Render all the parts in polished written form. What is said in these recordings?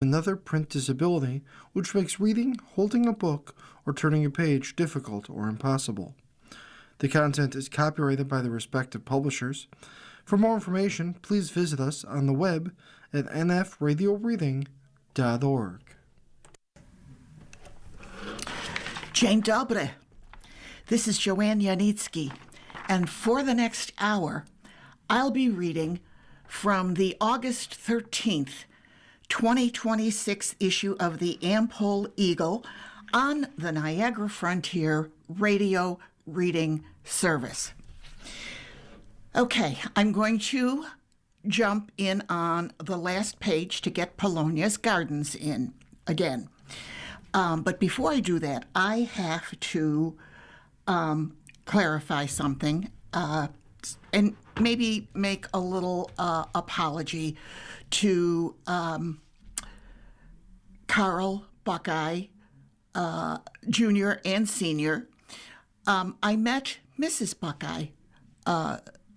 another print disability, which makes reading, holding a book, or turning a page difficult or impossible. The content is copyrighted by the respective publishers. For more information, please visit us on the web at nfradioreading.org. Dzień dobry. This is Joanne Yanitsky, and for the next hour, I'll be reading from the August 13th, 2026 issue of the Am-Pol Eagle on the Niagara Frontier Radio Reading Service. Okay, I'm going to jump in on the last page to get Polonia's Gardens in again. But before I do that, I have to clarify something and maybe make a little apology to Carl Buckeye, Jr. and Sr. I met Mrs. Buckeye,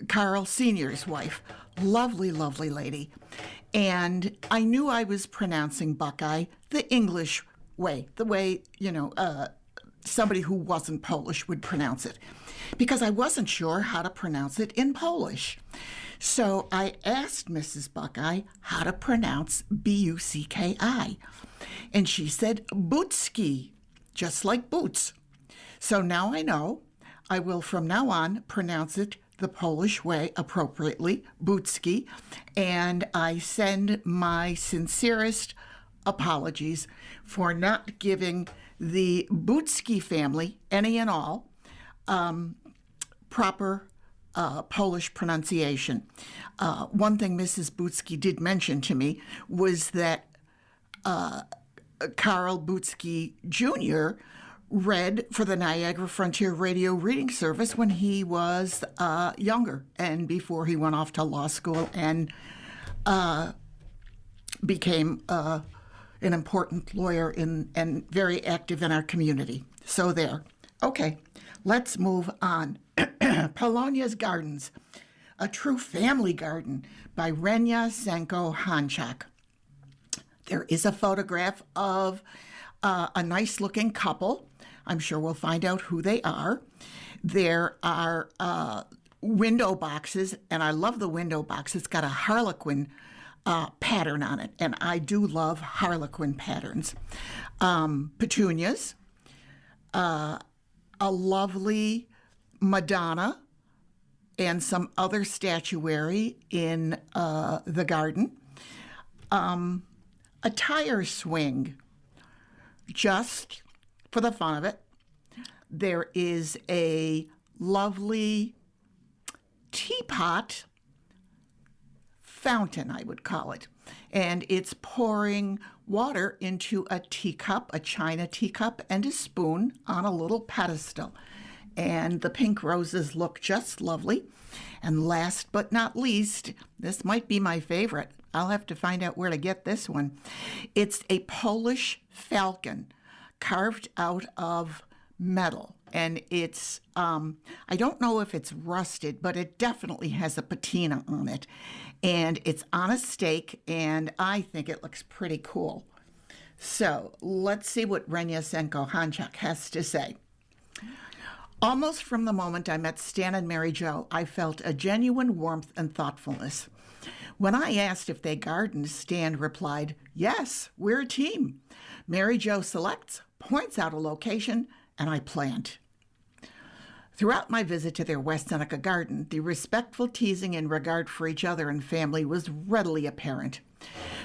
Carl Sr.'s wife. Lovely, lovely lady. And I knew I was pronouncing Buckeye the English way, the way, somebody who wasn't Polish would pronounce it, because I wasn't sure how to pronounce it in Polish. So I asked Mrs. Buckeye how to pronounce B-U-C-K-I, and she said Bucki, just like boots. So now I know I will from now on pronounce it the Polish way appropriately, Bucki, and I send my sincerest apologies for not giving the Bucki family, any and all, proper Polish pronunciation. One thing Mrs. Bucki did mention to me was that Carl Bucki Jr. read for the Niagara Frontier Radio Reading Service when he was younger and before he went off to law school and became an important lawyer and very active in our community. So there. Okay, let's move on. Polonia's Gardens, A True Family Garden by Renia Senko-Hanchak. There is a photograph of a nice-looking couple. I'm sure we'll find out who they are. There are window boxes, and I love the window box. It's got a harlequin pattern on it, and I do love harlequin patterns. Petunias, a lovely Madonna, and some other statuary in the garden. A tire swing, just for the fun of it. There is a lovely teapot fountain, I would call it, and it's pouring water into a teacup, a china teacup, and a spoon on a little pedestal. And the pink roses look just lovely. And last but not least, this might be my favorite. I'll have to find out where to get this one. It's a Polish falcon carved out of metal. And it's, I don't know if it's rusted, but it definitely has a patina on it. And it's on a stake, and I think it looks pretty cool. So let's see what Renia Senko-Hanchak has to say. Almost from the moment I met Stan and Mary Jo, I felt a genuine warmth and thoughtfulness. When I asked if they gardened, Stan replied, "Yes, we're a team." Mary Jo selects, points out a location, and I plant. Throughout my visit to their West Seneca garden, the respectful teasing and regard for each other and family was readily apparent.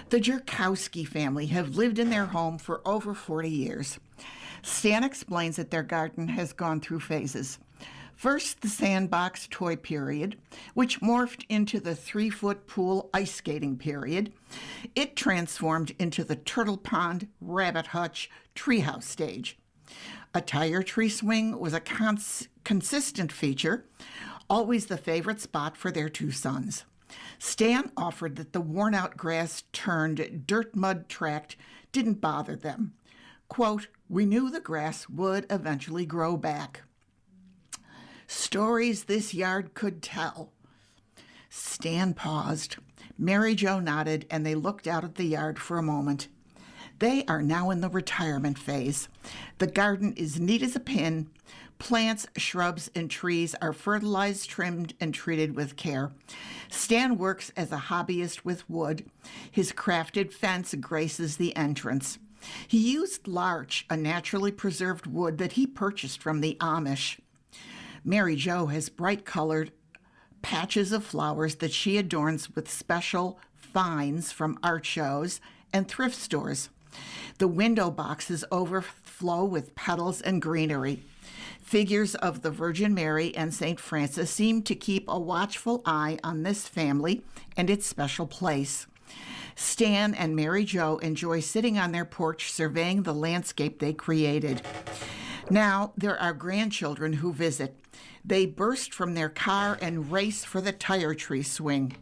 The Jerkowski family have lived in their home for over 40 years. Stan explains that their garden has gone through phases. First, the sandbox toy period, which morphed into the 3-foot pool ice skating period. It transformed into the turtle pond, rabbit hutch, treehouse stage. A tire tree swing was a consistent feature, always the favorite spot for their two sons. Stan offered that the worn-out grass turned dirt mud tract didn't bother them. Quote, "We knew the grass would eventually grow back." Stories this yard could tell. Stan paused. Mary Jo nodded, and they looked out at the yard for a moment. They are now in the retirement phase. The garden is neat as a pin. Plants, shrubs, and trees are fertilized, trimmed, and treated with care. Stan works as a hobbyist with wood. His crafted fence graces the entrance. He used larch, a naturally preserved wood that he purchased from the Amish. Mary Jo has bright-colored patches of flowers that she adorns with special finds from art shows and thrift stores. The window boxes overflow with petals and greenery. Figures of the Virgin Mary and St. Francis seem to keep a watchful eye on this family and its special place. Stan and Mary Jo enjoy sitting on their porch surveying the landscape they created. Now there are grandchildren who visit. They burst from their car and race for the tire tree swing.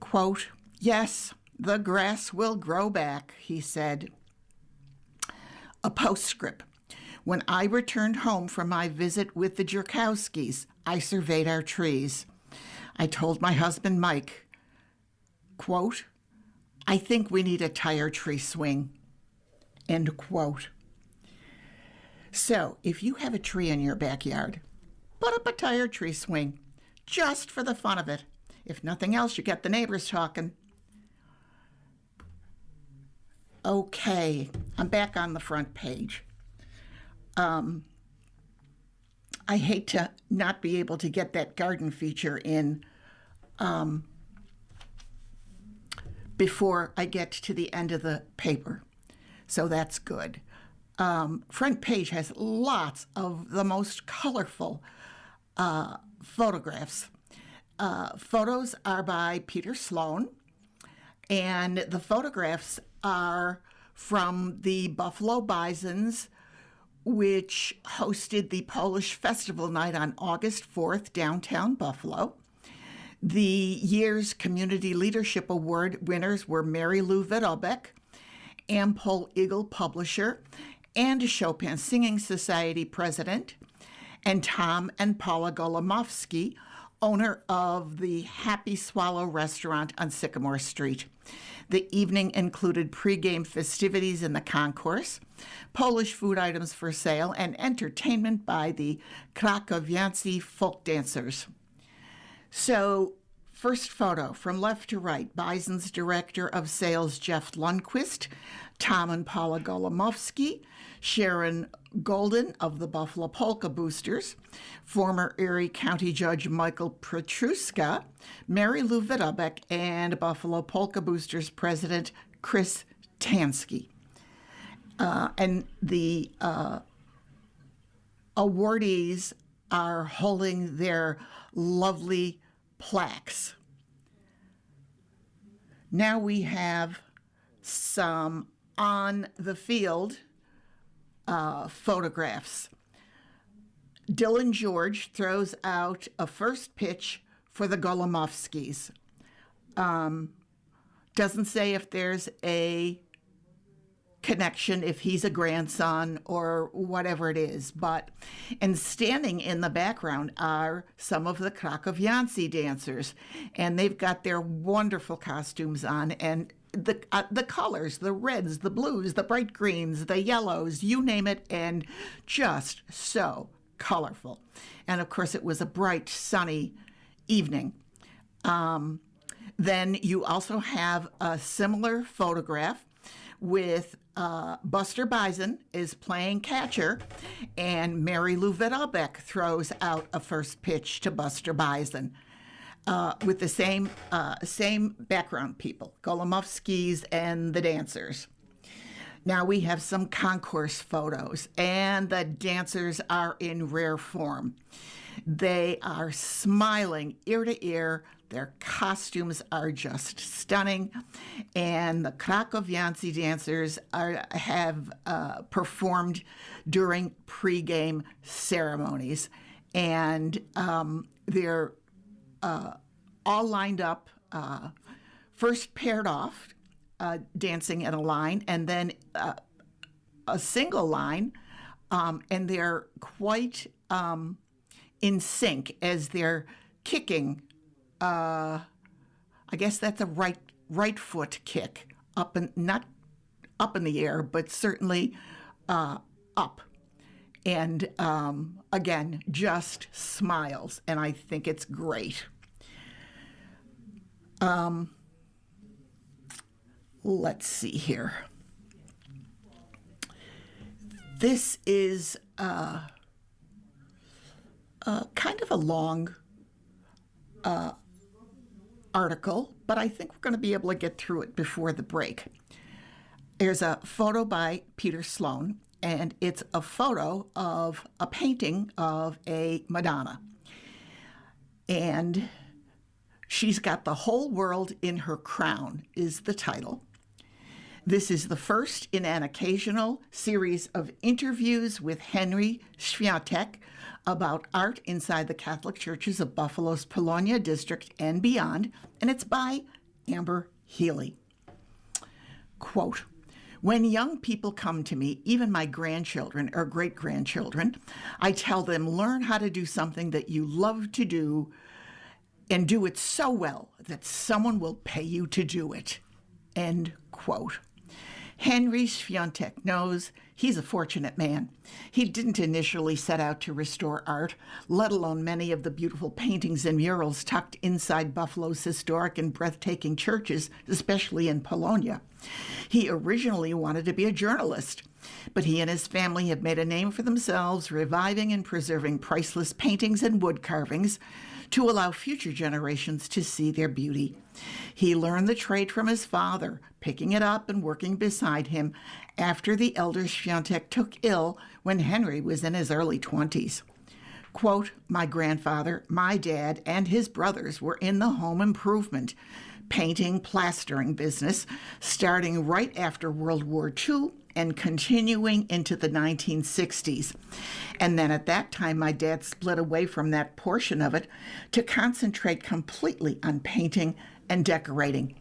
Quote, "Yes, the grass will grow back," he said. A postscript. When I returned home from my visit with the Jerkowskis, I surveyed our trees. I told my husband, Mike, quote, "I think we need a tire tree swing," end quote. So if you have a tree in your backyard, put up a tire tree swing, just for the fun of it. If nothing else, you get the neighbors talking. Okay, I'm back on the front page. I hate to not be able to get that garden feature in before I get to the end of the paper. So that's good. Front page has lots of the most colorful photographs. Photos are by Peter Sloan, and the photographs are from the Buffalo Bisons, which hosted the Polish Festival Night on August 4th, downtown Buffalo. The year's Community Leadership Award winners were Mary Lou Vidalbeck, Am-Pol Eagle publisher, and Chopin Singing Society president, and Tom and Paula Golomovsky, owner of the Happy Swallow restaurant on Sycamore Street. The evening included pregame festivities in the concourse, Polish food items for sale, and entertainment by the Krakowiancy folk dancers. So, first photo from left to right, Bison's director of sales Jeff Lundquist, Tom and Paula Golomovsky, Sharon Golden of the Buffalo Polka Boosters, former Erie County Judge Michael Petruska, Mary Lou Vidalbeck, and Buffalo Polka Boosters President Chris Tansky. And the awardees are holding their lovely plaques. Now we have some on the field photographs. Dylan George throws out a first pitch for the Golomovskis. Doesn't say if there's a connection, if he's a grandson or whatever it is, and standing in the background are some of the Krakowiancy dancers, and they've got their wonderful costumes on, and the colors, the reds, the blues, the bright greens, the yellows, you name it, and just so colorful. And of course, it was a bright, sunny evening. Then you also have a similar photograph with Buster Bison is playing catcher, and Mary Lou Vidalbeck throws out a first pitch to Buster Bison with the same background people, Golomovskis and the dancers. Now we have some concourse photos, and the dancers are in rare form. They are smiling ear to ear. Their costumes are just stunning, and the Krakowiancy dancers have performed during pregame ceremonies, and they're all lined up, first paired off, dancing in a line, and then a single line, and they're quite in sync as they're kicking. I guess that's a right foot kick up and not up in the air, but certainly up. And again, just smiles, and I think it's great. Let's see here. This is kind of a long article, but I think we're going to be able to get through it before the break. There's a photo by Peter Sloan, and it's a photo of a painting of a Madonna. And she's got "The Whole World in Her Crown" is the title. This is the first in an occasional series of interviews with Henry Świątek about art inside the Catholic churches of Buffalo's Polonia district and beyond, and it's by Amber Healy. Quote, "When young people come to me, even my grandchildren or great-grandchildren, I tell them, learn how to do something that you love to do and do it so well that someone will pay you to do it." End quote. Henry Świątek knows he's a fortunate man. He didn't initially set out to restore art, let alone many of the beautiful paintings and murals tucked inside Buffalo's historic and breathtaking churches, especially in Polonia. He originally wanted to be a journalist, but he and his family have made a name for themselves reviving and preserving priceless paintings and wood carvings to allow future generations to see their beauty. He learned the trade from his father, picking it up and working beside him after the elder Świątek took ill when Henry was in his early 20s. Quote, "My grandfather, my dad, and his brothers were in the home improvement, painting, plastering business, starting right after World War II and continuing into the 1960s. And then at that time, my dad split away from that portion of it to concentrate completely on painting and decorating."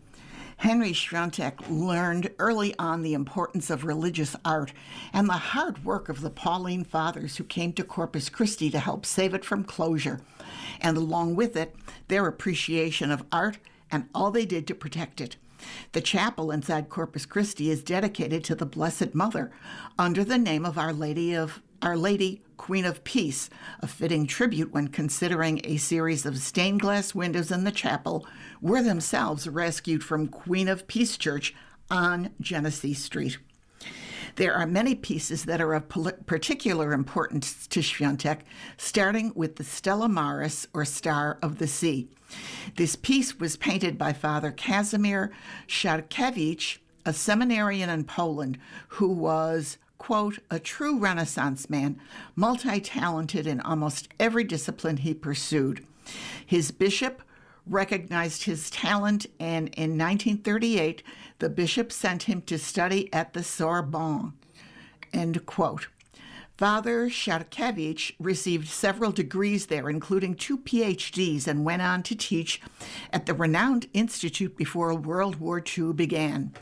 Henry Świątek learned early on the importance of religious art and the hard work of the Pauline Fathers who came to Corpus Christi to help save it from closure, and along with it, their appreciation of art and all they did to protect it. The chapel inside Corpus Christi is dedicated to the Blessed Mother under the name of Our Lady, Queen of Peace, a fitting tribute when considering a series of stained glass windows in the chapel were themselves rescued from Queen of Peace Church on Genesee Street. There are many pieces that are of particular importance to Świątek, starting with the Stella Maris, or Star of the Sea. This piece was painted by Father Kazimierz Szarkiewicz, a seminarian in Poland who was, quote, "a true Renaissance man, multi-talented in almost every discipline he pursued. His bishop recognized his talent, and in 1938, the bishop sent him to study at the Sorbonne," end quote. Father Szarkiewicz received several degrees there, including 2 PhDs, and went on to teach at the renowned institute before World War II began.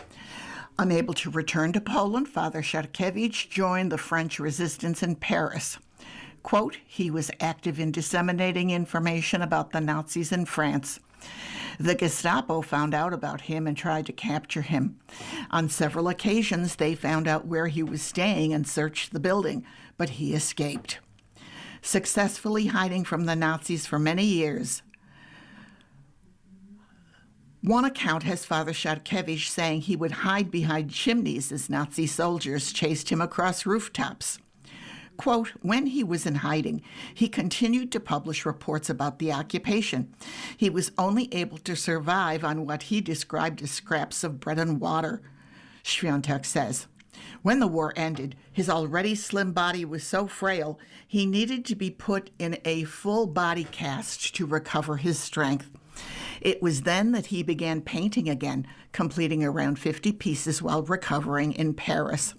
Unable to return to Poland, Father Szarkiewicz joined the French resistance in Paris. Quote, "He was active in disseminating information about the Nazis in France. The Gestapo found out about him and tried to capture him. On several occasions, they found out where he was staying and searched the building, but he escaped, successfully hiding from the Nazis for many years. One account has Father Szarkiewicz saying he would hide behind chimneys as Nazi soldiers chased him across rooftops. Quote, "When he was in hiding, he continued to publish reports about the occupation. He was only able to survive on what he described as scraps of bread and water," Świątek says. When the war ended, his already slim body was so frail, he needed to be put in a full body cast to recover his strength. It was then that he began painting again, completing around 50 pieces while recovering in Paris.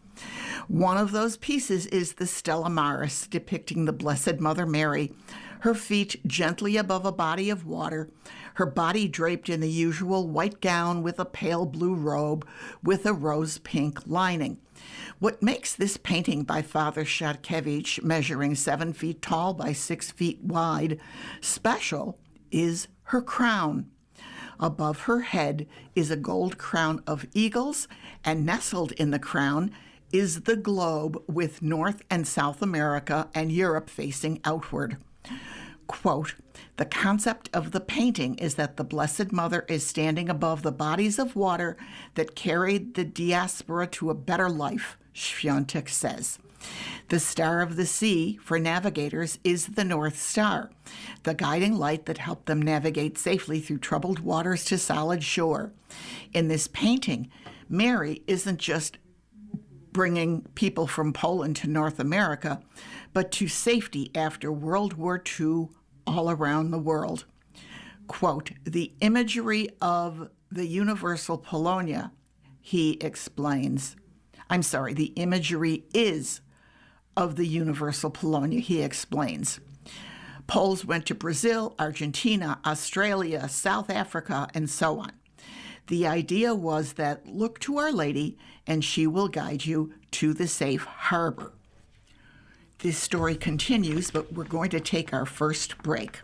One of those pieces is the Stella Maris, depicting the Blessed Mother Mary, her feet gently above a body of water, her body draped in the usual white gown with a pale blue robe with a rose-pink lining. What makes this painting by Father Szarkiewicz, measuring 7 feet tall by 6 feet wide, special is her crown. Above her head is a gold crown of eagles, and nestled in the crown is the globe with North and South America and Europe facing outward. Quote, the concept of the painting is that the Blessed Mother is standing above the bodies of water that carried the diaspora to a better life, Świątek says. The Star of the Sea, for navigators, is the North Star, the guiding light that helped them navigate safely through troubled waters to solid shore. In this painting, Mary isn't just bringing people from Poland to North America, but to safety after World War II all around the world. Quote, the imagery of the universal Polonia, he explains. The imagery is of the universal Polonia, he explains. Poles went to Brazil, Argentina, Australia, South Africa, and so on. The idea was that look to Our Lady and she will guide you to the safe harbor. This story continues, but we're going to take our first break.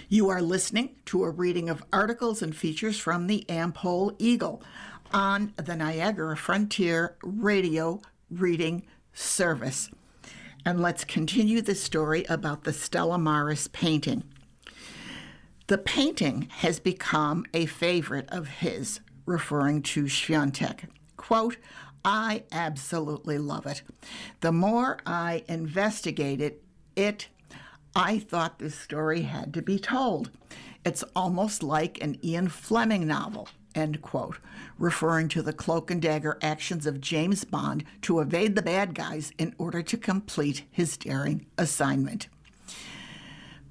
You are listening to a reading of articles and features from the Am-Pol Eagle on the Niagara Frontier Radio Reading Service. And let's continue the story about the Stella Maris painting. The painting has become a favorite of his, referring to Świątek. Quote, I absolutely love it. The more I investigated it, I thought this story had to be told. It's almost like an Ian Fleming novel, end quote, referring to the cloak and dagger actions of James Bond to evade the bad guys in order to complete his daring assignment.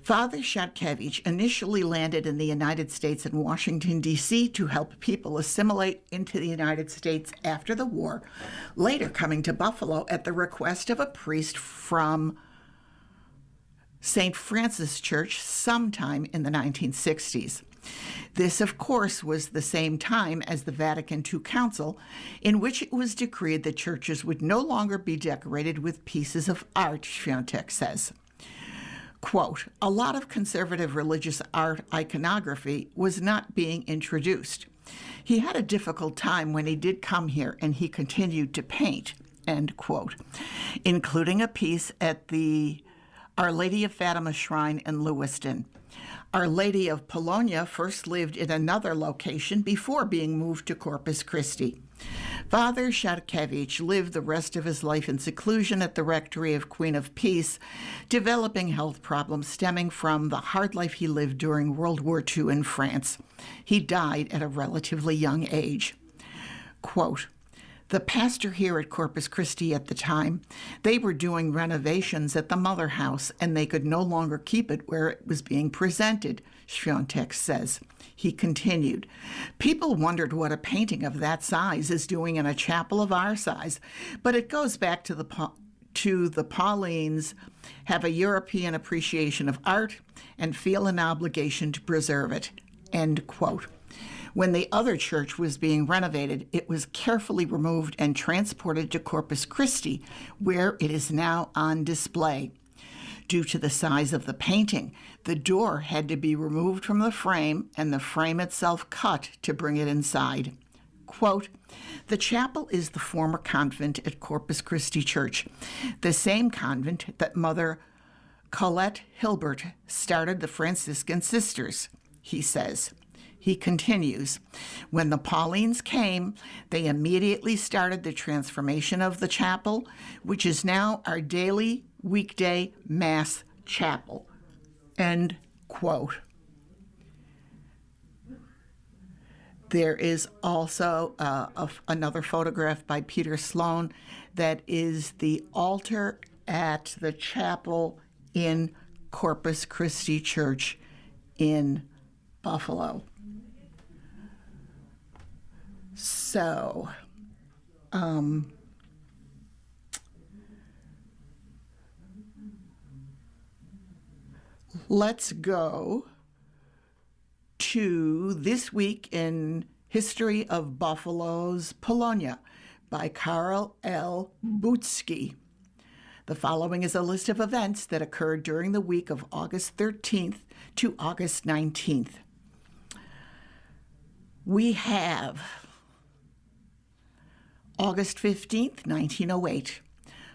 Father Świątek initially landed in the United States in Washington, D.C. to help people assimilate into the United States after the war, later coming to Buffalo at the request of a priest from St. Francis Church sometime in the 1960s. This, of course, was the same time as the Vatican II Council, in which it was decreed that churches would no longer be decorated with pieces of art, Świątek says. Quote, a lot of conservative religious art iconography was not being introduced. He had a difficult time when he did come here, and he continued to paint, end quote, including a piece at the Our Lady of Fatima Shrine in Lewiston. Our Lady of Polonia first lived in another location before being moved to Corpus Christi. Father Świątek lived the rest of his life in seclusion at the rectory of Queen of Peace, developing health problems stemming from the hard life he lived during World War II in France. He died at a relatively young age. Quote, the pastor here at Corpus Christi at the time, they were doing renovations at the mother house, and they could no longer keep it where it was being presented, Świątek says. He continued, people wondered what a painting of that size is doing in a chapel of our size, but it goes back to the Paulines have a European appreciation of art and feel an obligation to preserve it, end quote. When the other church was being renovated, it was carefully removed and transported to Corpus Christi, where it is now on display. Due to the size of the painting, the door had to be removed from the frame and the frame itself cut to bring it inside. Quote, the chapel is the former convent at Corpus Christi Church, the same convent that Mother Colette Hilbert started the Franciscan Sisters, he says. He continues, when the Paulines came, they immediately started the transformation of the chapel, which is now our daily weekday Mass chapel, end quote. There is also another photograph by Peter Sloan that is the altar at the chapel in Corpus Christi Church in Buffalo. So, let's go to This Week in History of Buffalo's Polonia by Karl L. Butsky. The following is a list of events that occurred during the week of August 13th to August 19th. We have August 15th, 1908.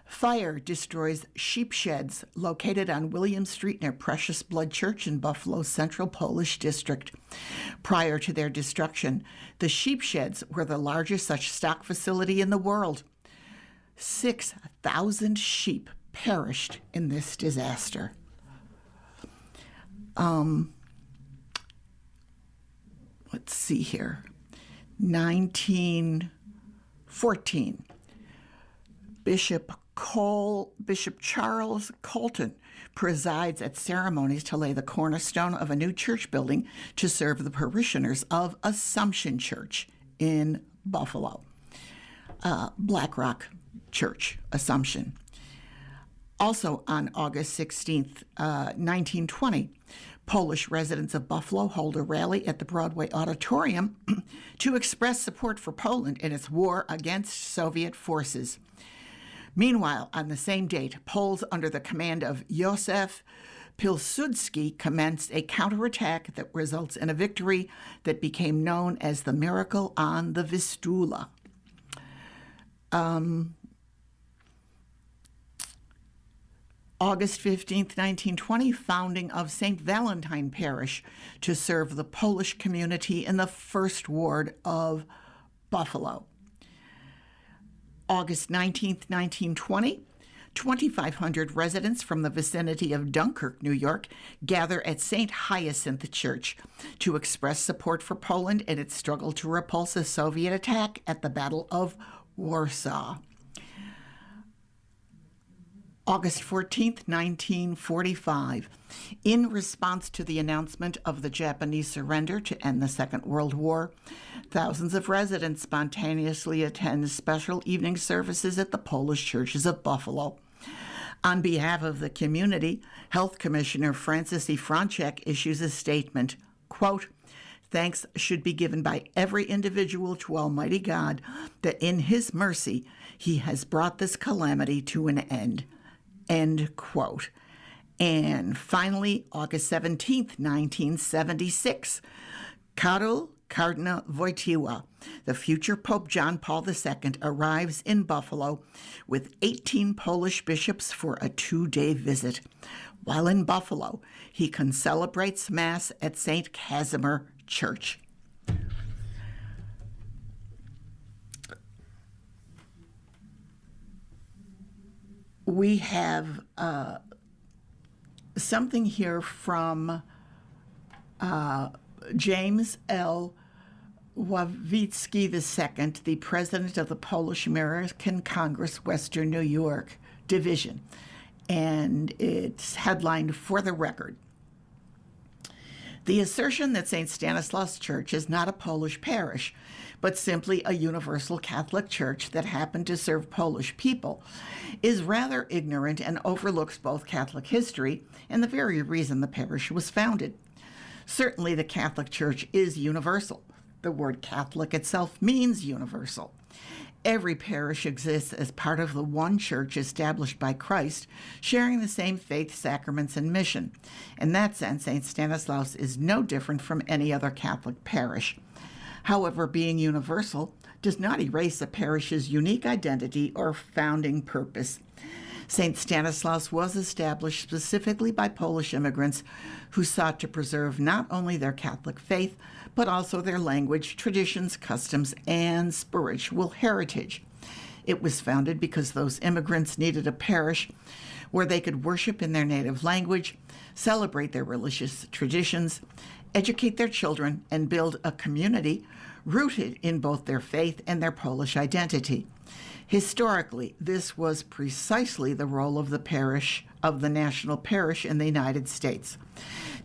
Fire destroys sheep sheds located on William Street near Precious Blood Church in Buffalo's Central Polish District. Prior to their destruction, the sheep sheds were the largest such stock facility in the world. 6,000 sheep perished in this disaster. Let's see here. 1914. Bishop Charles Colton presides at ceremonies to lay the cornerstone of a new church building to serve the parishioners of Assumption Church in Buffalo. Black Rock Church, Assumption. Also on August 16th, 1920, Polish residents of Buffalo hold a rally at the Broadway Auditorium to express support for Poland in its war against Soviet forces. Meanwhile, on the same date, Poles under the command of Józef Pilsudski commenced a counterattack that results in a victory that became known as the Miracle on the Vistula. August 15th, 1920, founding of St. Valentine Parish to serve the Polish community in the First Ward of Buffalo. August 19th, 1920, 2,500 residents from the vicinity of Dunkirk, New York, gather at St. Hyacinth Church to express support for Poland in its struggle to repulse a Soviet attack at the Battle of Warsaw. August 14th, 1945. In response to the announcement of the Japanese surrender to end the Second World War, thousands of residents spontaneously attend special evening services at the Polish churches of Buffalo. On behalf of the community, Health Commissioner Francis E. Franczek issues a statement, quote, "Thanks should be given by every individual to Almighty God that in His mercy He has brought this calamity to an end." End quote. And finally, August 17th, 1976, Karol Cardinal Wojtyła, the future Pope John Paul II, arrives in Buffalo with 18 Polish bishops for a 2-day visit. While in Buffalo, he concelebrates Mass at St. Casimir Church. We have something here from James L. Ławicki II, the president of the Polish American Congress, Western New York Division, and it's headlined, "For the Record." The assertion that St. Stanislaus Church is not a Polish parish, but simply a universal Catholic church that happened to serve Polish people, is rather ignorant and overlooks both Catholic history and the very reason the parish was founded. Certainly, the Catholic Church is universal. The word Catholic itself means universal. Every parish exists as part of the one church established by Christ, sharing the same faith, sacraments, and mission. In that sense, St. Stanislaus is no different from any other Catholic parish. However, being universal does not erase a parish's unique identity or founding purpose. St. Stanislaus was established specifically by Polish immigrants who sought to preserve not only their Catholic faith, but also their language, traditions, customs, and spiritual heritage. It was founded because those immigrants needed a parish where they could worship in their native language, celebrate their religious traditions, educate their children, and build a community rooted in both their faith and their Polish identity. Historically, this was precisely the role of the parish, of the national parish in the United States.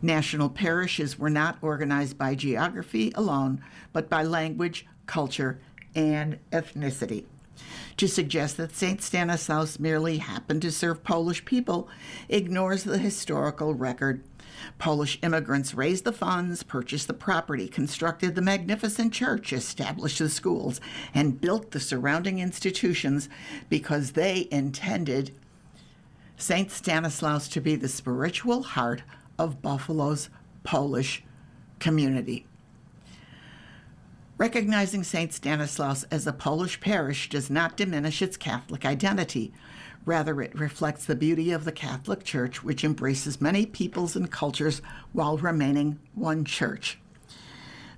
National parishes were not organized by geography alone, but by language, culture, and ethnicity. To suggest that St. Stanislaus merely happened to serve Polish people ignores the historical record. Polish immigrants raised the funds, purchased the property, constructed the magnificent church, established the schools, and built the surrounding institutions because they intended St. Stanislaus to be the spiritual heart of Buffalo's Polish community. Recognizing St. Stanislaus as a Polish parish does not diminish its Catholic identity. Rather, it reflects the beauty of the Catholic Church, which embraces many peoples and cultures while remaining one church.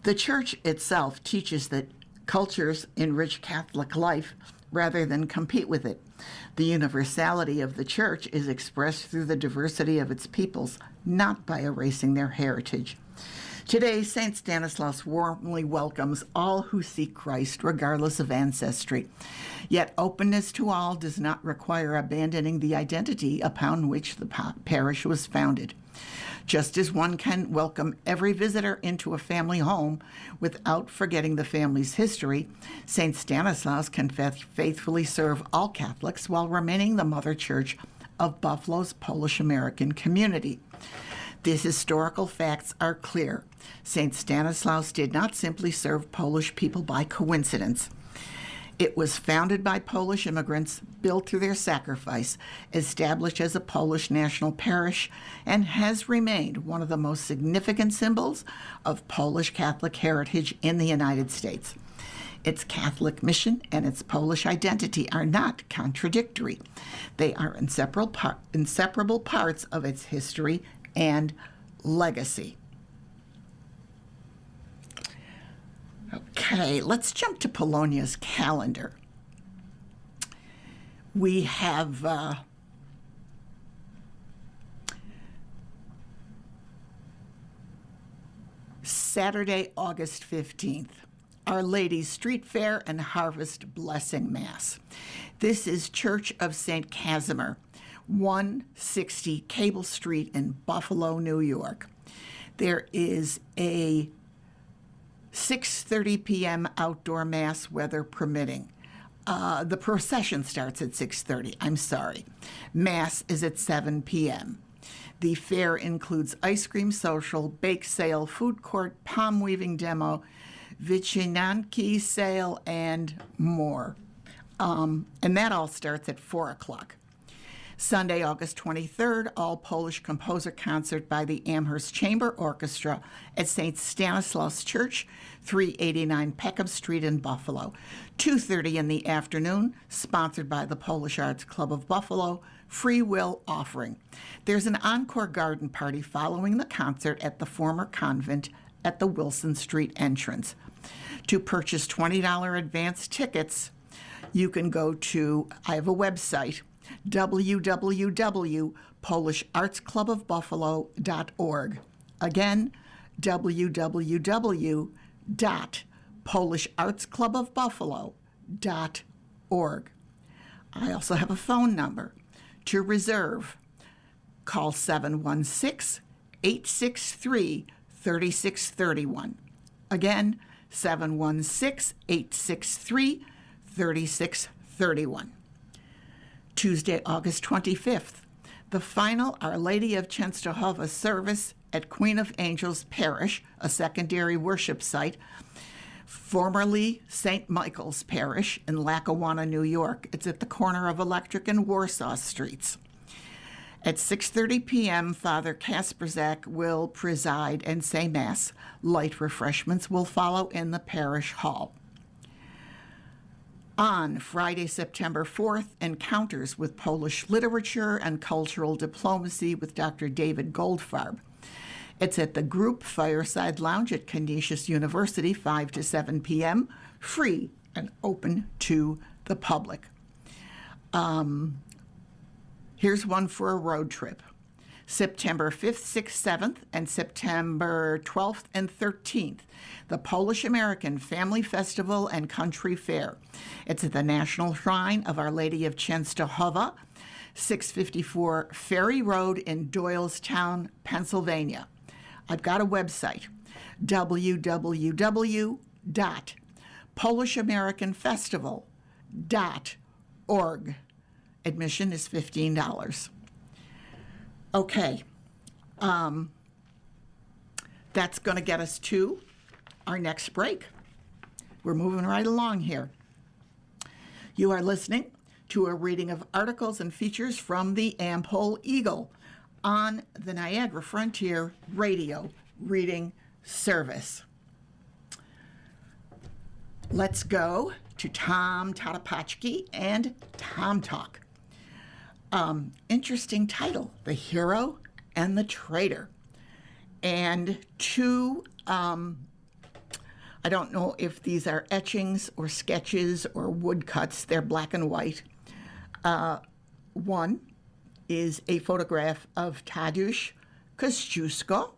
The Church itself teaches that cultures enrich Catholic life rather than compete with it. The universality of the Church is expressed through the diversity of its peoples, not by erasing their heritage. Today, St. Stanislaus warmly welcomes all who seek Christ, regardless of ancestry. Yet openness to all does not require abandoning the identity upon which the parish was founded. Just as one can welcome every visitor into a family home without forgetting the family's history, St. Stanislaus can faithfully serve all Catholics while remaining the mother church of Buffalo's Polish-American community. These historical facts are clear. St. Stanislaus did not simply serve Polish people by coincidence. It was founded by Polish immigrants, built through their sacrifice, established as a Polish national parish, and has remained one of the most significant symbols of Polish Catholic heritage in the United States. Its Catholic mission and its Polish identity are not contradictory. They are inseparable parts of its history and legacy. Okay, let's jump to Polonia's calendar. We have Saturday, August 15th, Our Lady's Street Fair and Harvest Blessing Mass. This is Church of St. Casimir, 160 Cable Street in Buffalo, New York. There is a 6:30 p.m. outdoor mass, weather permitting. The procession starts at 6:30. I'm sorry. Mass is at 7 p.m. The fair includes ice cream social, bake sale, food court, palm weaving demo, Wycinanki sale, and more. And that all starts at 4 o'clock. Sunday, August 23rd, all Polish composer concert by the Amherst Chamber Orchestra at St. Stanislaus Church, 389 Peckham Street in Buffalo. 2:30 in the afternoon, sponsored by the Polish Arts Club of Buffalo, free will offering. There's an encore garden party following the concert at the former convent at the Wilson Street entrance. To purchase $20 advance tickets, you can go to, I have a website, www.polishartsclubofbuffalo.org. Again, www.polishartsclubofbuffalo.org. I also have a phone number. To reserve, call 716-863-3631. Again, 716-863-3631. Tuesday, August 25th, the final Our Lady of Częstochowa service at Queen of Angels Parish, a secondary worship site, formerly St. Michael's Parish in Lackawanna, New York. It's at the corner of Electric and Warsaw Streets. At 6:30 p.m., Father Kasperzak will preside and say Mass. Light refreshments will follow in the parish hall. On Friday, September 4th, Encounters with Polish Literature and Cultural Diplomacy with Dr. David Goldfarb. It's at the Group Fireside Lounge at Canisius University, 5 to 7 p.m., free and open to the public. Here's one for a road trip. September 5th, 6th, 7th, and September 12th and 13th, the Polish-American Family Festival and Country Fair. It's at the National Shrine of Our Lady of Częstochowa, 654 Ferry Road in Doylestown, Pennsylvania. I've got a website, www.polishamericanfestival.org. Admission is $15. Okay, that's going to get us to our next break. We're moving right along here. You are listening to a reading of articles and features from the Am-Pol Eagle on the Niagara Frontier Radio Reading Service. Let's go to Tom Tadapachki and Tom Talk. Interesting title, The Hero and the Traitor. And two, I don't know if these are etchings or sketches or woodcuts, they're black and white. One is a photograph of Tadeusz Kościuszko.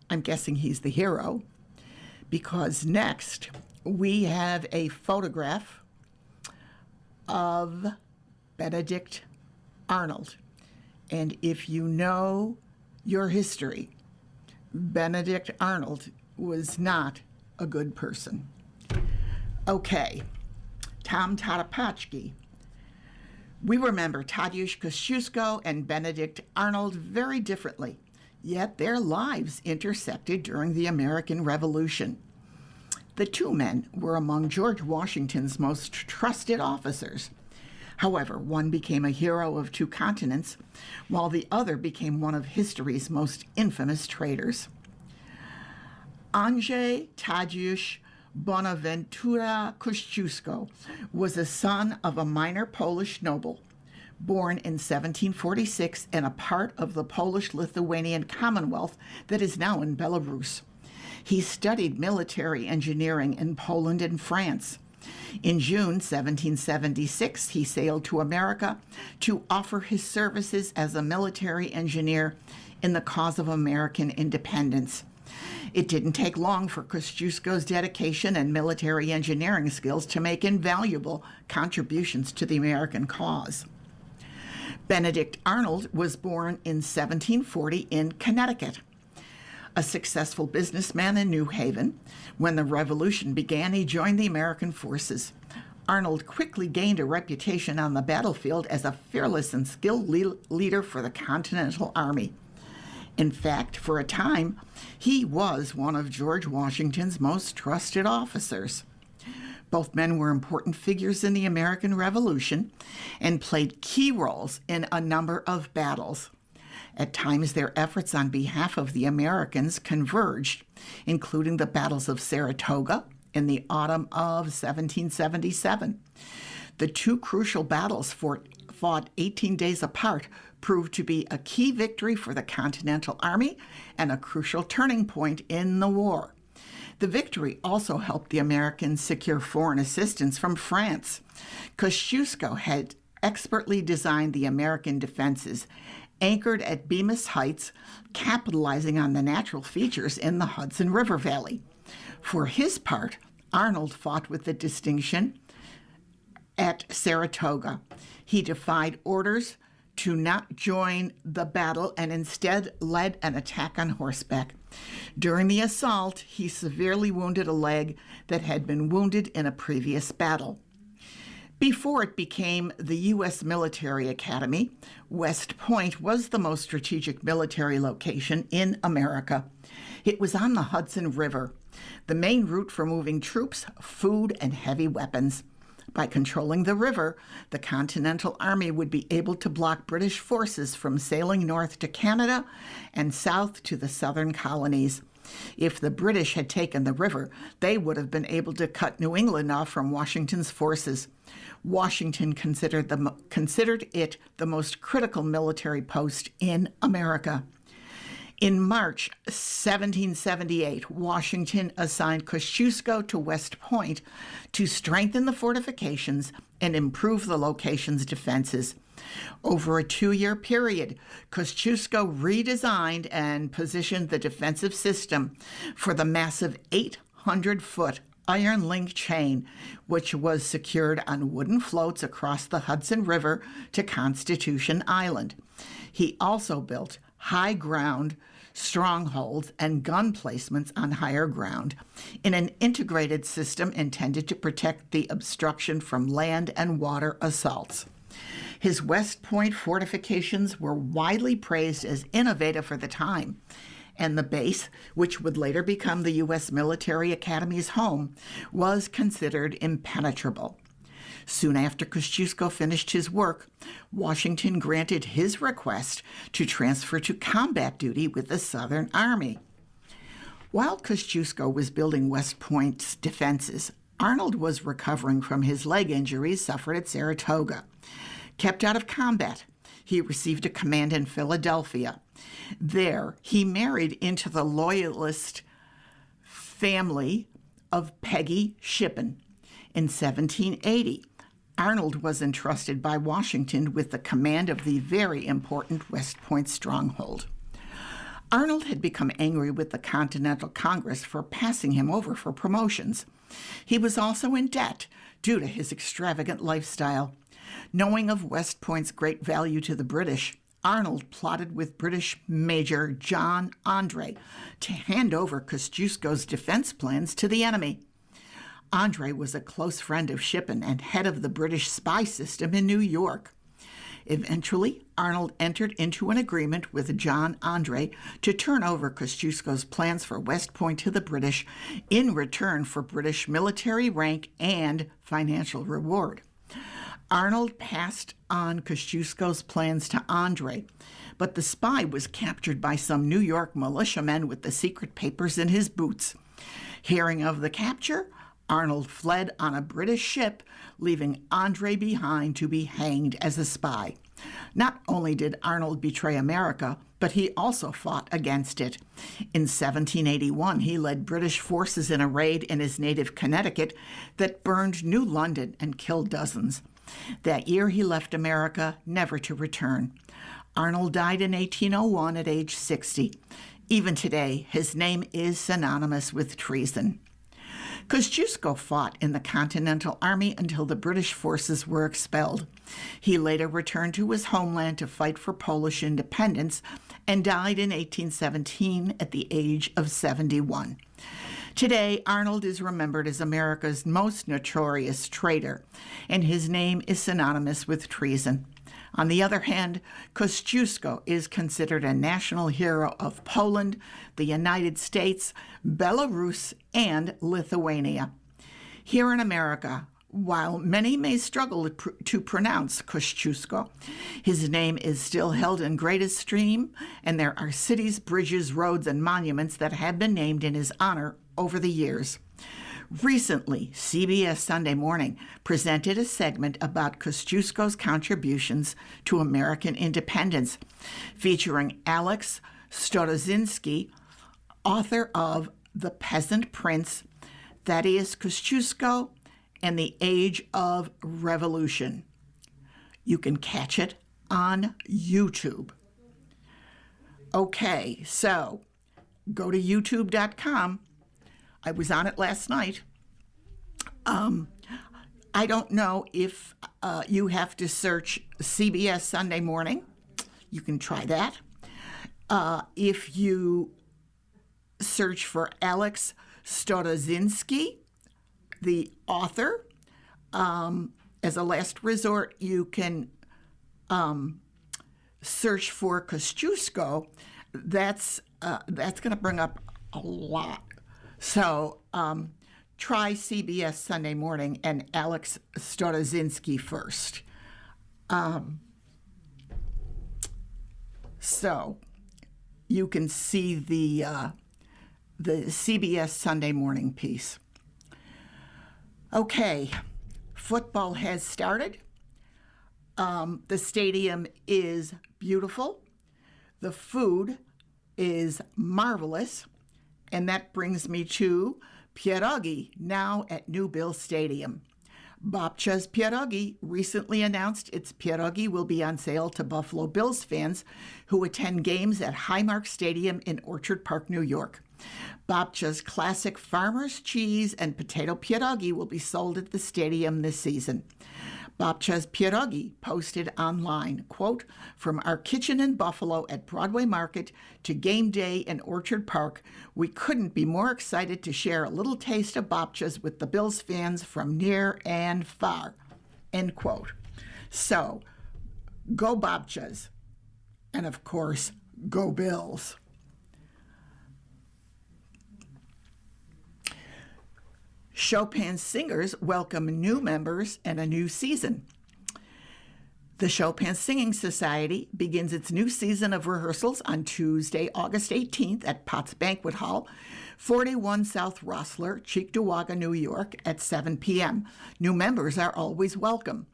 I'm guessing he's the hero, because next we have a photograph of Benedict Arnold. And if you know your history, Benedict Arnold was not a good person. Okay, Tom Tadapachki. We remember Tadeusz Kościuszko and Benedict Arnold very differently, yet their lives intersected during the American Revolution. The two men were among George Washington's most trusted officers. However, one became a hero of two continents, while the other became one of history's most infamous traitors. Andrzej Tadeusz Bonaventura Kościuszko was a son of a minor Polish noble, born in 1746 in a part of the Polish-Lithuanian Commonwealth that is now in Belarus. He studied military engineering in Poland and France. In June 1776, he sailed to America to offer his services as a military engineer in the cause of American independence. It didn't take long for Kościuszko's dedication and military engineering skills to make invaluable contributions to the American cause. Benedict Arnold was born in 1740 in Connecticut. A successful businessman in New Haven, when the Revolution began, he joined the American forces. Arnold quickly gained a reputation on the battlefield as a fearless and skilled leader for the Continental Army. In fact, for a time, he was one of George Washington's most trusted officers. Both men were important figures in the American Revolution and played key roles in a number of battles. At times, their efforts on behalf of the Americans converged, including the battles of Saratoga in the autumn of 1777. The two crucial battles fought 18 days apart proved to be a key victory for the Continental Army and a crucial turning point in the war. The victory also helped the Americans secure foreign assistance from France. Kościuszko had expertly designed the American defenses, anchored at Bemis Heights, capitalizing on the natural features in the Hudson River Valley. For his part, Arnold fought with the distinction at Saratoga. He defied orders to not join the battle and instead led an attack on horseback. During the assault, he severely wounded a leg that had been wounded in a previous battle. Before it became the U.S. Military Academy, West Point was the most strategic military location in America. It was on the Hudson River, the main route for moving troops, food, and heavy weapons. By controlling the river, the Continental Army would be able to block British forces from sailing north to Canada and south to the southern colonies. If the British had taken the river, they would have been able to cut New England off from Washington's forces. Washington considered it the most critical military post in America. In March 1778, Washington assigned Kościuszko to West Point to strengthen the fortifications and improve the location's defenses. Over a 2-year period, Kościuszko redesigned and positioned the defensive system for the massive 800-foot iron link chain, which was secured on wooden floats across the Hudson River to Constitution Island. He also built high ground strongholds and gun placements on higher ground in an integrated system intended to protect the obstruction from land and water assaults. His West Point fortifications were widely praised as innovative for the time, and the base, which would later become the U.S. Military Academy's home, was considered impenetrable. Soon after Kościuszko finished his work, Washington granted his request to transfer to combat duty with the Southern Army. While Kościuszko was building West Point's defenses, Arnold was recovering from his leg injuries suffered at Saratoga. Kept out of combat, he received a command in Philadelphia. There, he married into the Loyalist family of Peggy Shippen. In 1780, Arnold was entrusted by Washington with the command of the very important West Point stronghold. Arnold had become angry with the Continental Congress for passing him over for promotions. He was also in debt due to his extravagant lifestyle. Knowing of West Point's great value to the British, Arnold plotted with British Major John Andre to hand over Kosciuszko's defense plans to the enemy. Andre was a close friend of Shippen and head of the British spy system in New York. Eventually, Arnold entered into an agreement with John Andre to turn over Kosciuszko's plans for West Point to the British in return for British military rank and financial reward. Arnold passed on Kosciuszko's plans to Andre, but the spy was captured by some New York militiamen with the secret papers in his boots. Hearing of the capture, Arnold fled on a British ship, leaving Andre behind to be hanged as a spy. Not only did Arnold betray America, but he also fought against it. In 1781, he led British forces in a raid in his native Connecticut that burned New London and killed dozens. That year, he left America, never to return. Arnold died in 1801 at age 60. Even today, his name is synonymous with treason. Kosciuszko fought in the Continental Army until the British forces were expelled. He later returned to his homeland to fight for Polish independence and died in 1817 at the age of 71. Today, Arnold is remembered as America's most notorious traitor, and his name is synonymous with treason. On the other hand, Kosciuszko is considered a national hero of Poland, the United States, Belarus, and Lithuania. Here in America, while many may struggle to pronounce Kosciuszko, his name is still held in great esteem, and there are cities, bridges, roads, and monuments that have been named in his honor over the years. Recently, CBS Sunday Morning presented a segment about Kosciuszko's contributions to American independence, featuring Alex Stodozinski, author of The Peasant Prince, Thaddeus Kosciuszko, and the Age of Revolution. You can catch it on YouTube. Okay, so go to youtube.com. I was on it last night. I don't know if you have to search CBS Sunday Morning. You can try that. If you search for Alex Stodozinski, the author, as a last resort, you can search for Kosciuszko. That's going to bring up a lot. So try CBS Sunday Morning and Alex Stodozinski first. So you can see the CBS Sunday Morning piece. Okay, football has started. The stadium is beautiful. The food is marvelous. And that brings me to pierogi, now at New Bill Stadium. Babcia's Pierogi recently announced its pierogi will be on sale to Buffalo Bills fans who attend games at Highmark Stadium in Orchard Park, New York. Babcia's classic farmer's cheese and potato pierogi will be sold at the stadium this season. Babcia's Pierogi posted online, quote, "From our kitchen in Buffalo at Broadway Market to game day in Orchard Park, we couldn't be more excited to share a little taste of Babcia's with the Bills fans from near and far," end quote. So, go Babcia's. And of course, go Bills. Chopin Singers welcome new members and a new season. The Chopin Singing Society begins its new season of rehearsals on Tuesday, August 18th at Potts Banquet Hall, 41 South Rossler, Cheektowaga, New York, at 7 p.m. New members are always welcome.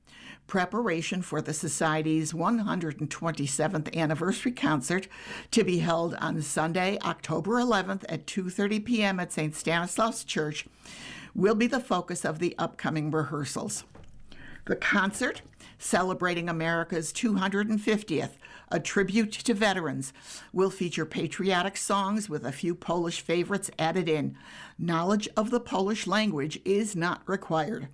Preparation for the Society's 127th anniversary concert, to be held on Sunday, October 11th at 2:30 p.m. at St. Stanislaus Church, will be the focus of the upcoming rehearsals. The concert, celebrating America's 250th, a tribute to veterans, will feature patriotic songs with a few Polish favorites added in. Knowledge of the Polish language is not required.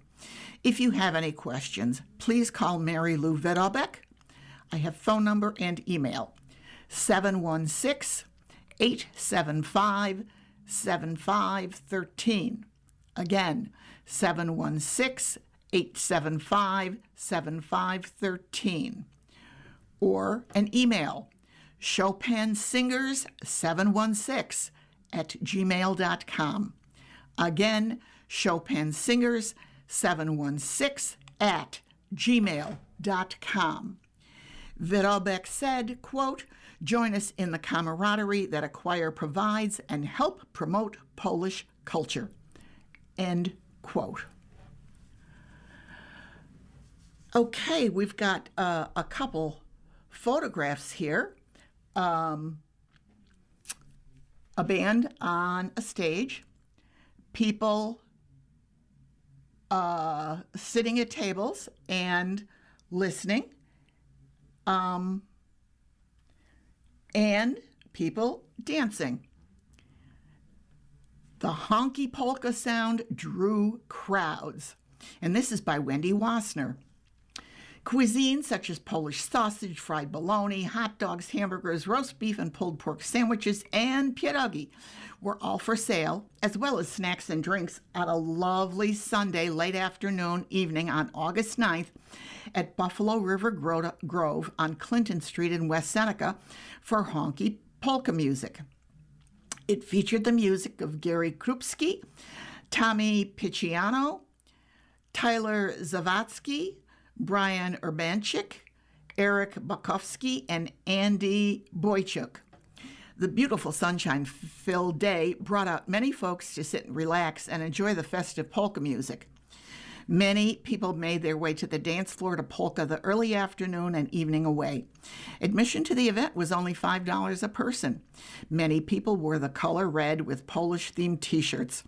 If you have any questions, please call Mary Lou Vidalbeck. I have phone number and email, 716-875-7513. Again, 716-875-7513. Or an email, chopinsingers716@gmail.com. Again, chopinsingers716@gmail.com. Vidalbeck said, quote, "Join us in the camaraderie that a choir provides and help promote Polish culture." End quote. Okay, we've got a couple photographs here. A band on a stage, people sitting at tables and listening, and people dancing. The honky polka sound drew crowds. And this is by Wendy Wassner. Cuisine such as Polish sausage, fried bologna, hot dogs, hamburgers, roast beef, and pulled pork sandwiches, and pierogi were all for sale, as well as snacks and drinks on a lovely Sunday late afternoon evening on August 9th at Buffalo River Grove on Clinton Street in West Seneca for honky polka music. It featured the music of Gary Krupski, Tommy Picciano, Tyler Zavatsky, Brian Urbanchik, Eric Bukowski, and Andy Boychuk. The beautiful sunshine-filled day brought out many folks to sit and relax and enjoy the festive polka music. Many people made their way to the dance floor to polka the early afternoon and evening away. Admission to the event was only $5 a person. Many people wore the color red with Polish-themed t-shirts.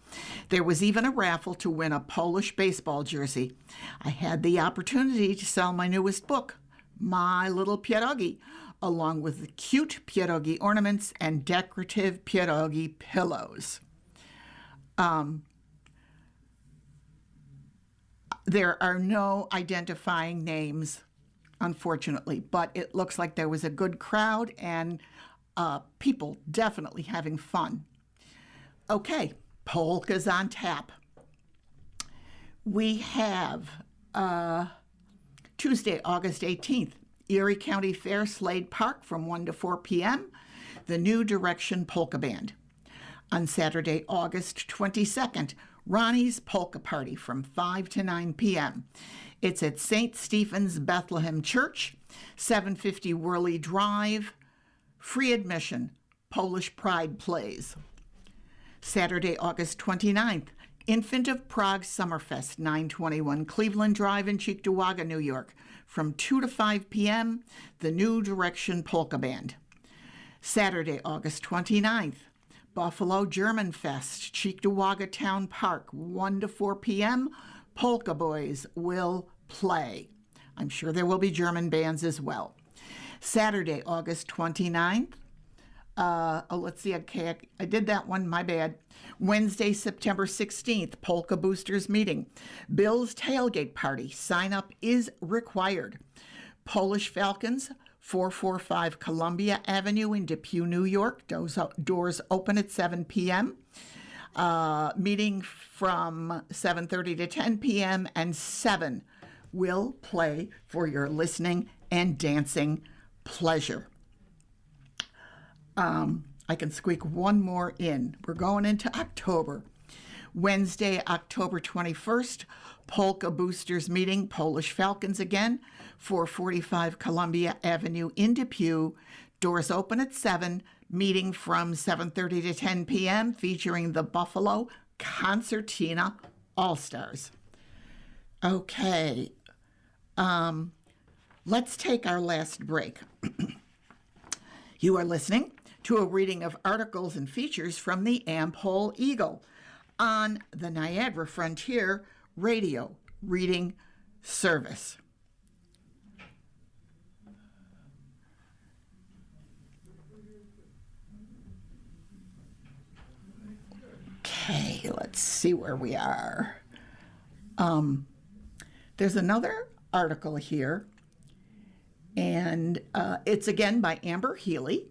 There was even a raffle to win a Polish baseball jersey. I had the opportunity to sell my newest book, My Little Pierogi, along with the cute pierogi ornaments and decorative pierogi pillows. There are no identifying names, unfortunately, but it looks like there was a good crowd and people definitely having fun. Okay, polkas on tap. We have Tuesday, August 18th, Erie County Fair, Slade Park from 1 to 4 p.m., the New Direction Polka Band. On Saturday, August 22nd, Ronnie's Polka Party from 5 to 9 p.m. It's at St. Stephen's Bethlehem Church, 750 Worley Drive. Free admission. Polish Pride plays. Saturday, August 29th, Infant of Prague Summerfest, 921 Cleveland Drive in Cheektowaga, New York, from 2 to 5 p.m., the New Direction Polka Band. Saturday, August 29th, Buffalo German Fest, Cheektowaga Town Park, 1 to 4 p.m. Polka Boys will play. I'm sure there will be German bands as well. Saturday, August 29th. Let's see. Okay, I did that one. My bad. Wednesday, September 16th, Polka Boosters Meeting. Bill's Tailgate Party. Sign up is required. Polish Falcons, 445 Columbia Avenue in Depew, New York. Doors open at 7 p.m. Meeting from 7:30 to 10 p.m. and 7 will play for your listening and dancing pleasure. I can squeak one more in. We're going into October. Wednesday, October 21st, Polka Boosters meeting, Polish Falcons again, 445 Columbia Avenue in Depew. Doors open at 7, meeting from 7:30 to 10 p.m., featuring the Buffalo Concertina All-Stars. Okay, let's take our last break. You are listening to a reading of articles and features from the Am-Pol Eagle on the Niagara Frontier Radio Reading Service. Okay, let's see where we are. There's another article here, and it's again by Amber Healy.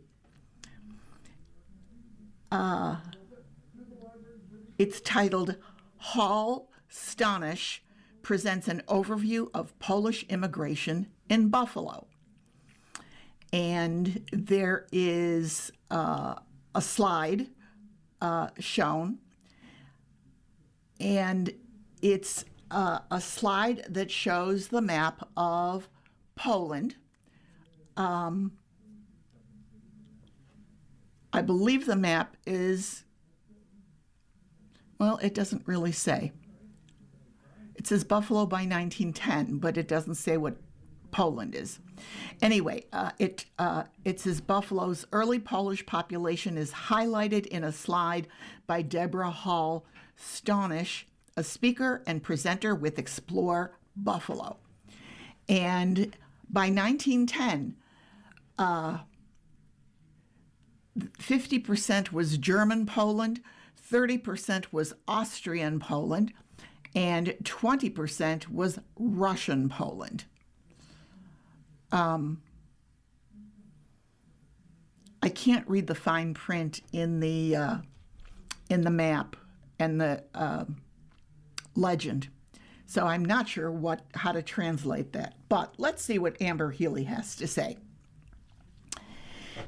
It's titled Hall Stonish presents an overview of Polish immigration in Buffalo. And there is a slide shown, and it's a slide that shows the map of Poland. I believe the map is, well, it doesn't really say. It says Buffalo by 1910, but it doesn't say what Poland is. Anyway, it says Buffalo's early Polish population is highlighted in a slide by Deborah Hall Stonish, a speaker and presenter with Explore Buffalo. And by 1910, 50% was German Poland, 30% was Austrian Poland, and 20% was Russian Poland. I can't read the fine print in the map and the legend, so I'm not sure how to translate that. But let's see what Amber Healy has to say.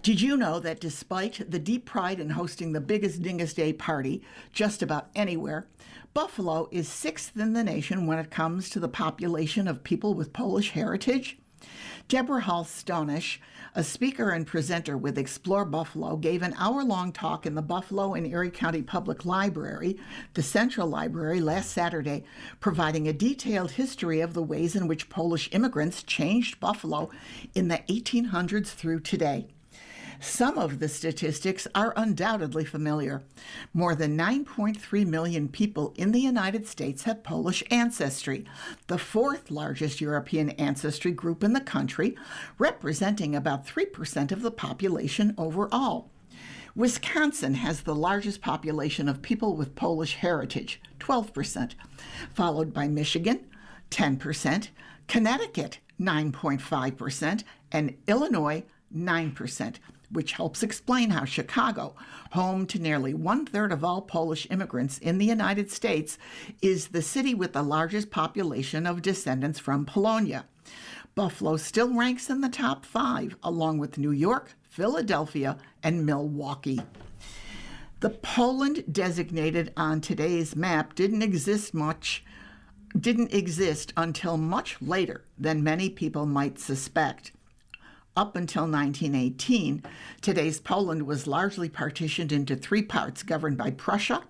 Did you know that despite the deep pride in hosting the biggest Dingus Day party just about anywhere, Buffalo is 6th in the nation when it comes to the population of people with Polish heritage? Deborah Hall Stonish, a speaker and presenter with Explore Buffalo, gave an hour-long talk in the Buffalo and Erie County Public Library, the Central Library, last Saturday, providing a detailed history of the ways in which Polish immigrants changed Buffalo in the 1800s through today. Some of the statistics are undoubtedly familiar. More than 9.3 million people in the United States have Polish ancestry, the 4th largest European ancestry group in the country, representing about 3% of the population overall. Wisconsin has the largest population of people with Polish heritage, 12%, followed by Michigan, 10%, Connecticut, 9.5%, and Illinois, 9%. Which helps explain how Chicago, home to nearly 1/3 of all Polish immigrants in the United States, is the city with the largest population of descendants from Polonia. Buffalo still ranks in the top 5, along with New York, Philadelphia, and Milwaukee. The Poland designated on today's map didn't exist until much later than many people might suspect. Up until 1918, today's Poland was largely partitioned into 3 parts governed by Prussia,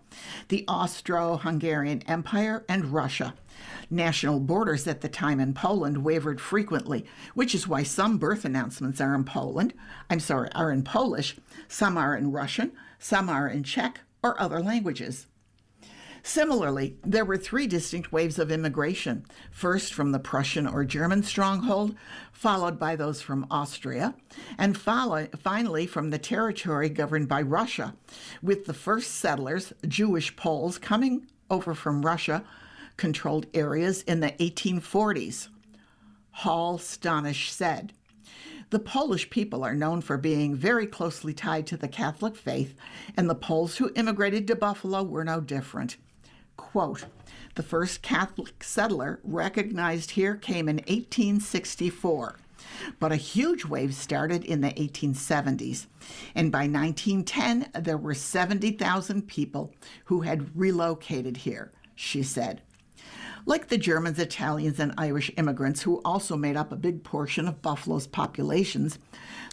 the Austro-Hungarian Empire, and Russia. National borders at the time in Poland wavered frequently, which is why some birth announcements are in Polish, some are in Russian, some are in Czech or other languages. Similarly, there were 3 distinct waves of immigration, first from the Prussian or German stronghold, followed by those from Austria, and finally from the territory governed by Russia, with the first settlers, Jewish Poles, coming over from Russia-controlled areas in the 1840s. Hall Stonish said, "The Polish people are known for being very closely tied to the Catholic faith, and the Poles who immigrated to Buffalo were no different." Quote, "The first Catholic settler recognized here came in 1864. But a huge wave started in the 1870s, and by 1910, there were 70,000 people who had relocated here, she said. Like the Germans, Italians, and Irish immigrants, who also made up a big portion of Buffalo's populations,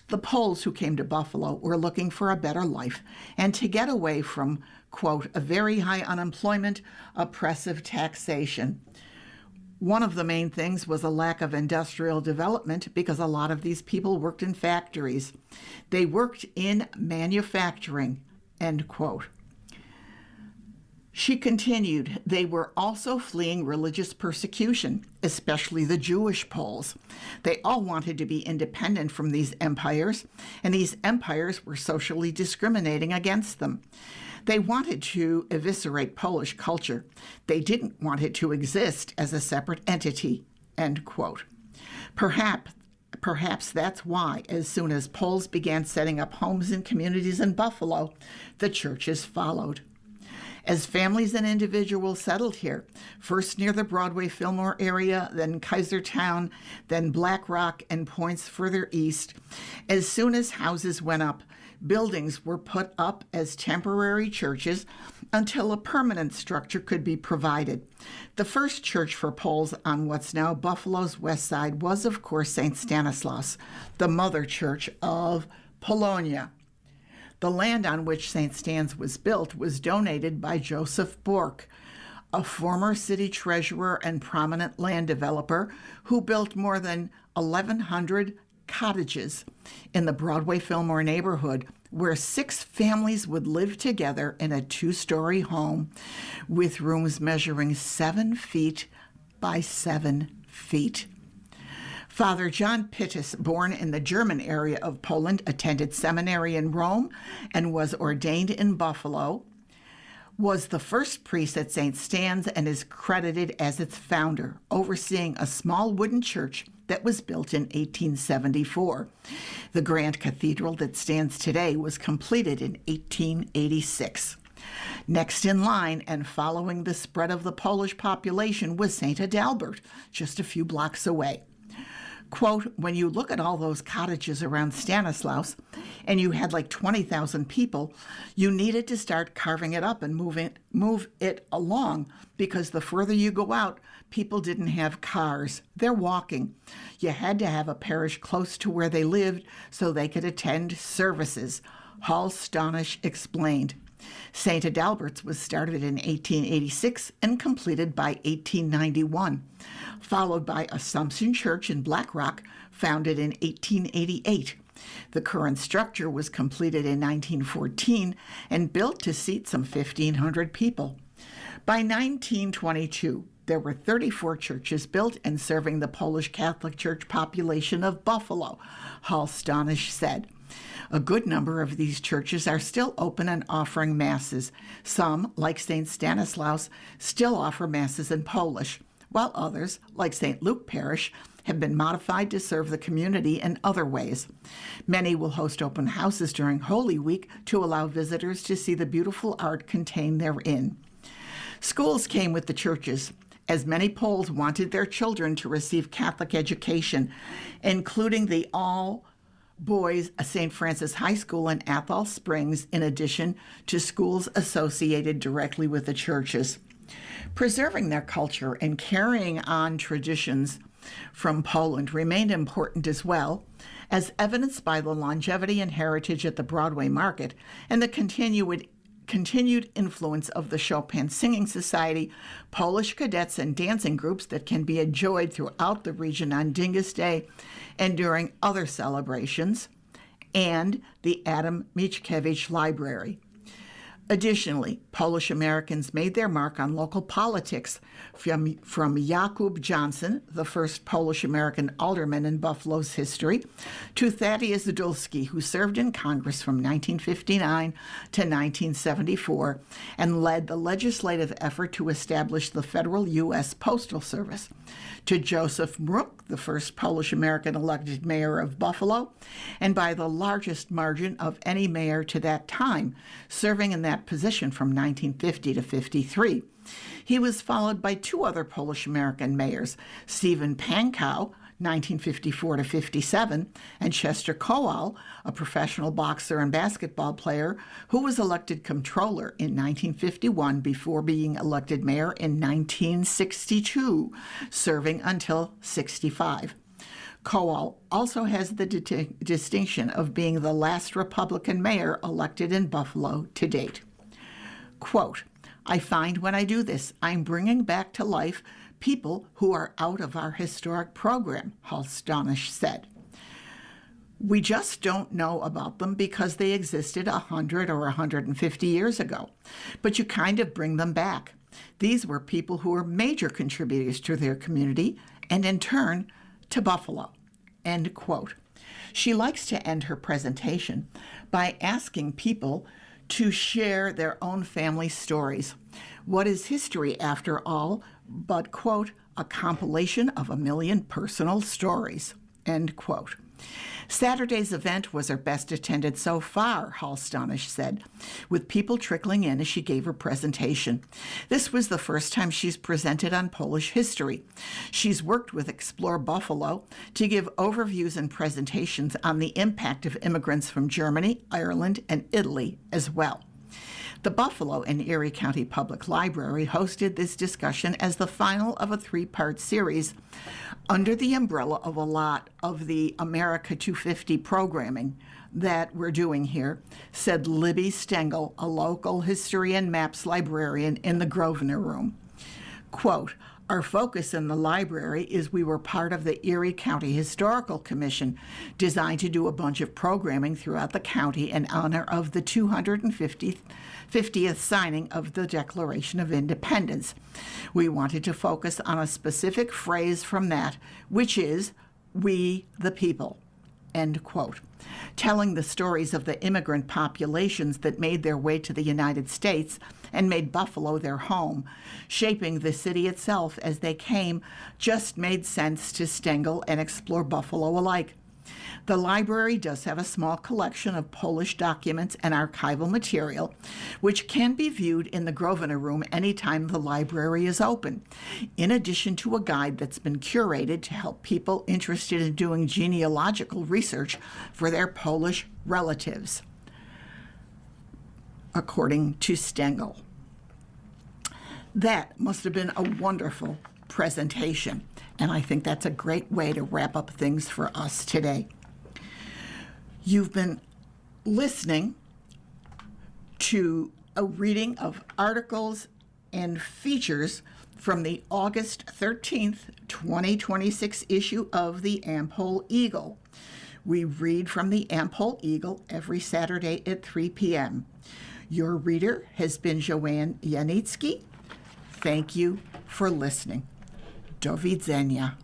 the Poles who came to Buffalo were looking for a better life and to get away from, quote, a very high unemployment, oppressive taxation. One of the main things was a lack of industrial development because a lot of these people worked in factories. They worked in manufacturing, end quote. She continued, they were also fleeing religious persecution, especially the Jewish Poles. They all wanted to be independent from these empires, and these empires were socially discriminating against them. They wanted to eviscerate Polish culture. They didn't want it to exist as a separate entity, end quote. Perhaps that's why, as soon as Poles began setting up homes and communities in Buffalo, the churches followed. As families and individuals settled here, first near the Broadway-Fillmore area, then Kaisertown, then Black Rock and points further east, as soon as houses went up, buildings were put up as temporary churches until a permanent structure could be provided. The first church for Poles on what's now Buffalo's west side was, of course, St. Stanislaus, the mother church of Polonia. The land on which St. Stan's was built was donated by Joseph Bork, a former city treasurer and prominent land developer who built more than 1,100 cottages in the Broadway-Fillmore neighborhood, where 6 families would live together in a 2-story home with rooms measuring 7 feet by 7 feet. Father John Pittis, born in the German area of Poland, attended seminary in Rome and was ordained in Buffalo, was the first priest at St. Stan's and is credited as its founder, overseeing a small wooden church that was built in 1874. The grand cathedral that stands today was completed in 1886. Next in line and following the spread of the Polish population was St. Adalbert, just a few blocks away. Quote, when you look at all those cottages around Stanislaus and you had like 20,000 people, you needed to start carving it up and move it along, because the further you go out, people didn't have cars. They're walking. You had to have a parish close to where they lived so they could attend services, Hall Stonish explained. St. Adalbert's was started in 1886 and completed by 1891, followed by Assumption Church in Black Rock, founded in 1888. The current structure was completed in 1914 and built to seat some 1,500 people. By 1922, there were 34 churches built and serving the Polish Catholic Church population of Buffalo, Hall Stonish said. A good number of these churches are still open and offering masses. Some, like St. Stanislaus, still offer masses in Polish, while others, like St. Luke Parish, have been modified to serve the community in other ways. Many will host open houses during Holy Week to allow visitors to see the beautiful art contained therein. Schools came with the churches, as many Poles wanted their children to receive Catholic education, including the all-boys St. Francis High School in Athol Springs, in addition to schools associated directly with the churches. Preserving their culture and carrying on traditions from Poland remained important as well, as evidenced by the longevity and heritage at the Broadway Market and the continued influence of the Chopin Singing Society, Polish cadets and dancing groups that can be enjoyed throughout the region on Dingus Day and during other celebrations, and the Adam Mickiewicz Library. Additionally, Polish Americans made their mark on local politics, from Jakub Johnson, the first Polish-American alderman in Buffalo's history, to Thaddeus Dulski, who served in Congress from 1959 to 1974 and led the legislative effort to establish the federal U.S. Postal Service, to Joseph Mruk, the first Polish-American elected mayor of Buffalo, and by the largest margin of any mayor to that time, serving in that position from 1950 to 53. He was followed by 2 other Polish-American mayors, Stephen Pankow, 1954 to 57, and Chester Kowal, a professional boxer and basketball player who was elected comptroller in 1951 before being elected mayor in 1962, serving until 65. Kowal also has the distinction of being the last Republican mayor elected in Buffalo to date. Quote, "I find when I do this, I'm bringing back to life people who are out of our historic program," Halstonish said. "We just don't know about them because they existed 100 or 150 years ago, but you kind of bring them back. These were people who were major contributors to their community and in turn to Buffalo." End quote. She likes to end her presentation by asking people to share their own family stories. What is history, after all, but, quote, "a compilation of a million personal stories," end quote. Saturday's event was her best attended so far, Halstonish said, with people trickling in as she gave her presentation. This was the first time she's presented on Polish history. She's worked with Explore Buffalo to give overviews and presentations on the impact of immigrants from Germany, Ireland, and Italy as well. The Buffalo and Erie County Public Library hosted this discussion as the final of a three-part series under the umbrella of a lot of the America 250 programming that we're doing here, said Libby Stengel, a local history and maps librarian in the Grosvenor Room. Quote, "Our focus in the library is we were part of the Erie County Historical Commission, designed to do a bunch of programming throughout the county in honor of the 250th signing of the Declaration of Independence. We wanted to focus on a specific phrase from that, which is, 'We the people,'" end quote. Telling the stories of the immigrant populations that made their way to the United States and made Buffalo their home, shaping the city itself as they came, just made sense to Stengel and Explore Buffalo alike. The library does have a small collection of Polish documents and archival material, which can be viewed in the Grosvenor Room anytime the library is open, in addition to a guide that's been curated to help people interested in doing genealogical research for their Polish relatives, according to Stengel. That must have been a wonderful presentation, and I think that's a great way to wrap up things for us today. You've been listening to a reading of articles and features from the August 13th, 2026 issue of the Am-Pol Eagle. We read from the Am-Pol Eagle every Saturday at 3 p.m. Your reader has been Joanne Janicki. Thank you for listening. Do widzenia.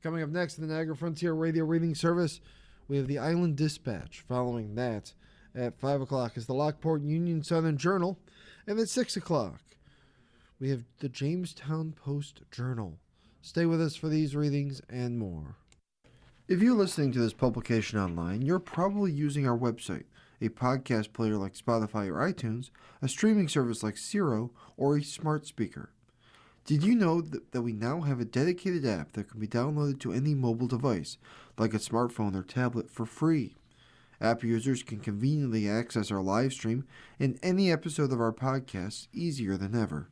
Coming up next in the Niagara Frontier Radio Reading Service, we have the Island Dispatch. Following that, at 5 o'clock is the Lockport Union Southern Journal. And at 6 o'clock, we have the Jamestown Post-Journal. Stay with us for these readings and more. If you're listening to this publication online, you're probably using our website, a podcast player like Spotify or iTunes, a streaming service like Zero, or a smart speaker. Did you know that we now have a dedicated app that can be downloaded to any mobile device, like a smartphone or tablet, for free? App users can conveniently access our live stream and any episode of our podcast easier than ever.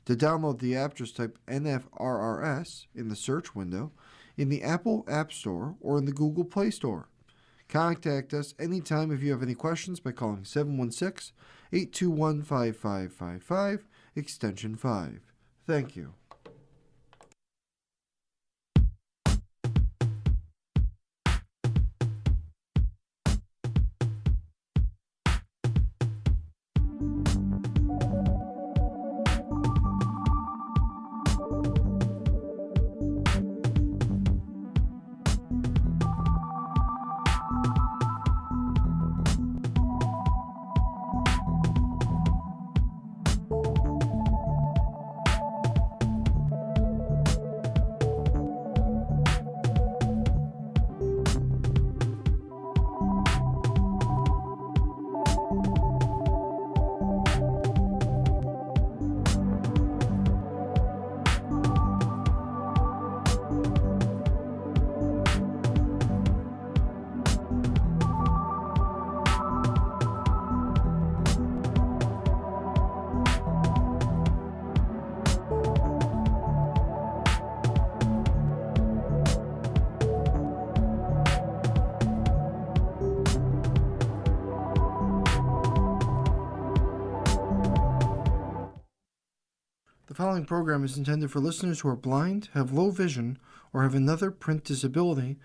To download the app, just type NFRRS in the search window in the Apple App Store or in the Google Play Store. Contact us anytime if you have any questions by calling 716-821-5555, extension 5. Thank you. following program is intended for listeners who are blind, have low vision, or have another print disability,